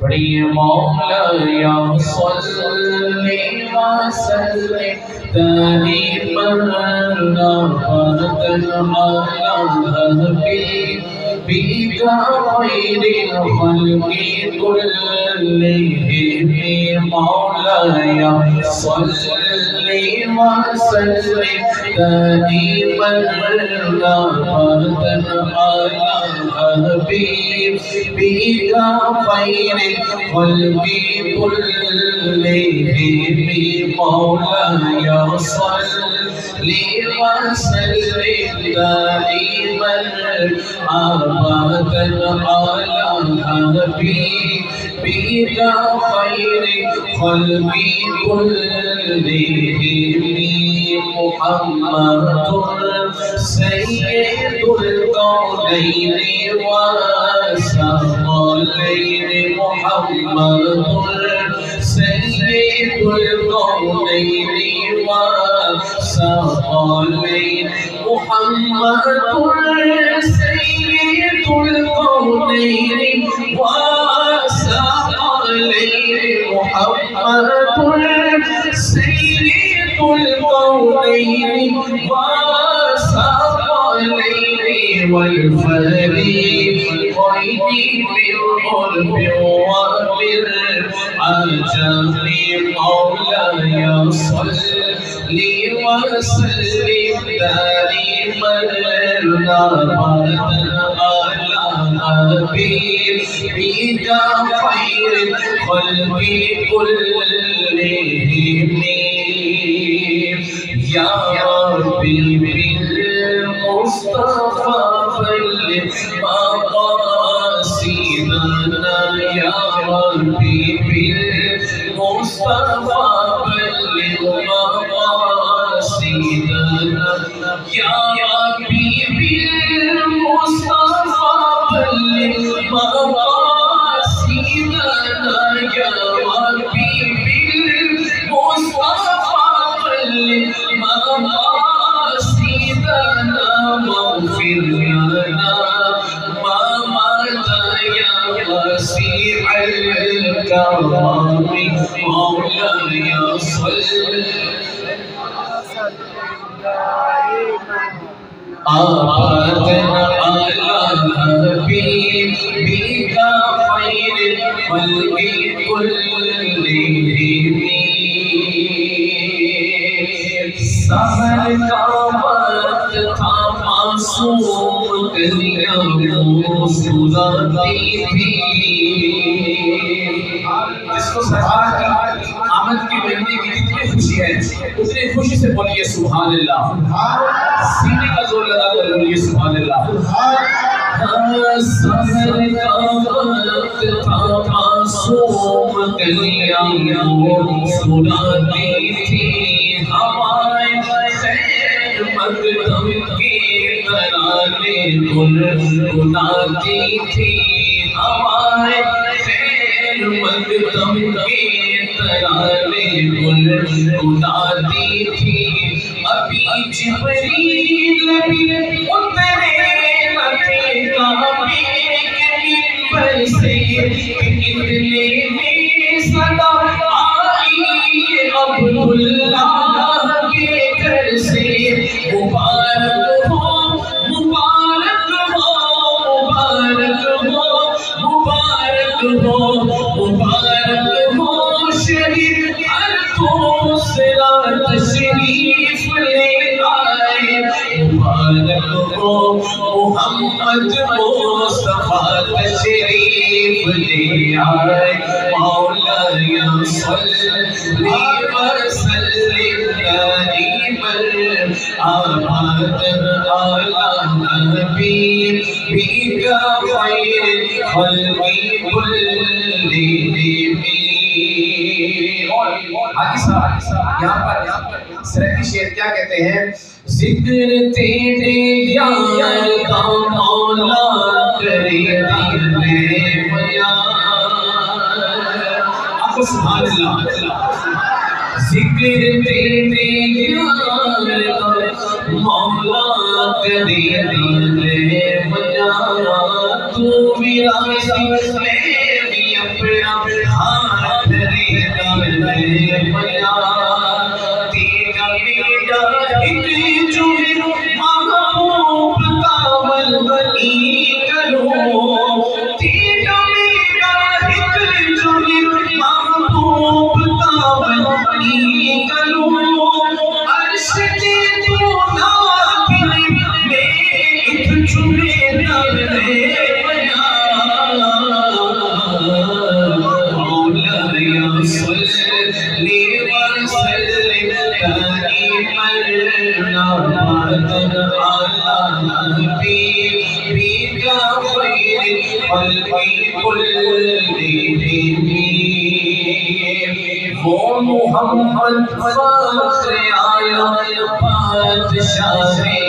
पढ़िए मौला या सल्ली व सल्लिम दाइमन अबदन अला हबीबिका खैरिल खल्क़ि कुल्लिहिम मौला या सल्ली व सल्लिम दाइमन अबदन अला हबीबिका खैरिल खल्क़ि कुल्लिहिम मौला या सल्ली व सल्लिम दाइमन अबदन अला हबीबिका खैरिल खल्क़ि कुल्लिहिम मुहम्मदुर सय्यदुल कौनैनि व सकलैनि मुहम्मदुर सय्यदुल कौनैनि व सकलैनि मुहम्मदुर सय्यदुल कौनैनि व सकलैनि मुहम्मदुर सय्यदुल कौनैनि व सकलैनि वल फरीक़ैनि बिल-क़ुर्ब व बिल-अजम मौला या सल्ली व सल्लिम दाइमन अबदन अला हबीबिका खैरिल खल्क़ि कुल्लिहिम या रब्बी बिल मुस्तफा बल्लिग़ मक़ासिदना या रब्बी बिल मुस्तफा बल्लिग़ मक़ासिदना या रब्बी बिल मुस्तफा बल्लिग़ मक़ासिदना या रब्बी बिल मुस्तफा बल्लिग़ मक़ासिदना वग़फ़िर लना मा मदा या वसीअल करम मौला या सल्ली अबदन अला हबीबिका खैरिल खल्क़ि कुल्लिहिम सहर का वक्त था मासूम कलियां मुस्कुराती थी। जिसको सरकार की आमद की महीने की जितनी खुशी है उतनी खुशी से बोलिए सुभान अल्लाह। सीने का जोर लगा कर बोलिए सुभान अल्लाह। सहर का वक्त था मासूम कलियां मुस्कुराती थी। हवाएं खैर मक़दम के तराने गुनगुनाती थी। हवाएं खैर मक़दम के तराने गुनगुनाती थी। अभी जिब्रील भी उतरे न थे काबे के मिंबर से इतने में सदा आई अब्दुल्लाह के घर से। मुबारक हो मुबारक हो मुबारक हो मुबारक हो मुबारक हो शरीफ हर दूसरा तशरीफ ले आए। मुबारक हो मोहम्मद मुस्तफा तशरीफ ले आए। मौला या सल्ली व सल्लिम दाइमन अबदन अला हबीबिका खैरिल खल्क़ि कुल्लिहिम। यहाँ पर सरकी शेर क्या कहते हैं? जिक्र तेरे यार का मौला करे दिल में बयान। आपको सुभान अल्लाह। जिक्र तेरे यार का मौला करे दिल में बयान। तू विरासी में भी अपने मेरा हाथ रेगा में बया तेरा बेटा एक जो महबूब कावल बनी करो तेरा बेटा एक जो महबूब कावल बनी करो अर्श के तू ना मैं एक छुए ना वो मोहम्मद आया बादशाह